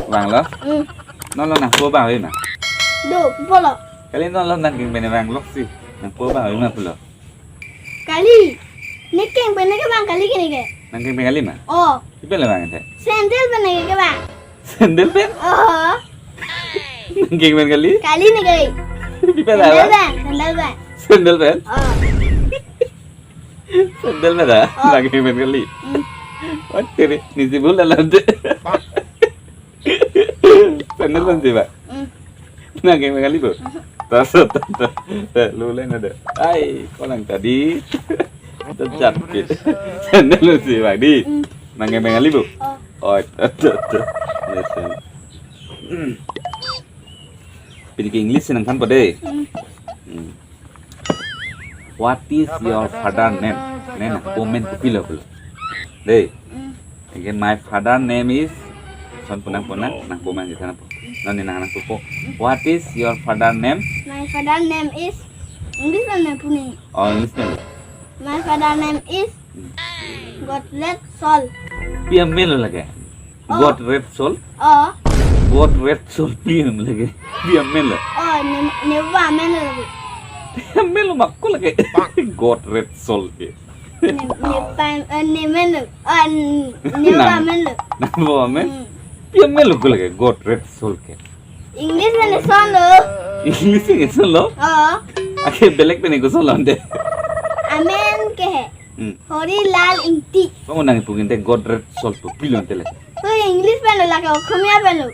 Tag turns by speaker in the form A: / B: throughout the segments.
A: Vàng lắm. Nó nang po bang ấy mà.
B: Do polo.
A: Kali nó nang king bene vàng lắm sih. Nang po bang ấy mà pulo.
B: Kali. Nekeng bene ke bang kali kene ke.
A: Nang king bene kali mà.
B: Oh.
A: Ipe le vàng thế.
B: Sandal bene ke bang.
A: Sandal pen?
B: Oh.
A: Nang king bene kali?
B: Kali ne ke.
A: Ipe le vàng.
B: Sandal bang.
A: Sandal pen?
B: Oh.
A: Sandal में था लगे मैंने कली और तेरे नीचे बोल लंदे sandal में थी बात लगे मैंने कली बोल tas lu lain ada ai orang tadi terjat gitu sandal lu sih bang di lagi मैंने kali bu oh listen pilih ke English senang kan pada What is your father name? Nena, komen kupilo kulo. Deh, again my father name is. Son punang nang komen di sana po. Nani nang po. What is your father name?
B: My father name is English name puni.
A: Oh, English name.
B: My father name is Gottlieb Sol.
A: PM melo lagi. God red soul.
B: Oh.
A: God red soul PM lagi. PM melo.
B: Oh, never melo.
A: PM melo makku lagi. God red soul ke.
B: Melo. Never melo.
A: Nabo ame. PM melo ku lagi. God red soul ke.
B: English name son lo.
A: English ke soul lo.
B: Oh.
A: Akhir belek pe ni ku soul ande.
B: Amen ke hai. Hori lal inti.
A: Kamu nang pugin te God red soul tu pilon tele.
B: तो English पहन लो लाके खमिया पहन लो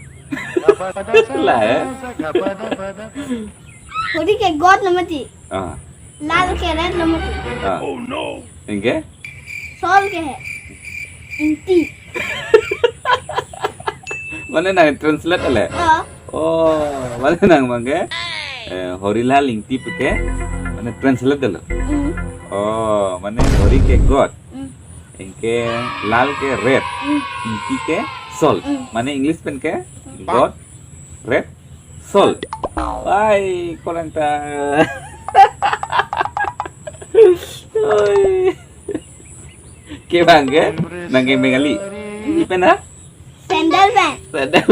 A: lah ya
B: थोड़ी के God नमती
A: ah
B: लाल के red नमती
A: oh no enggak
B: सोल के है इंटी
A: mana nang translate le oh mana nang mangge horilal ingti pake mana translate dalo oh mana hori ke God इनके लाल के रेड इंकी के सोल माने इंग्लिश पेन के गॉड रेड सोल ay kurang ta ke bangga nang ke bengali ipena
B: sandal पहन
A: sandal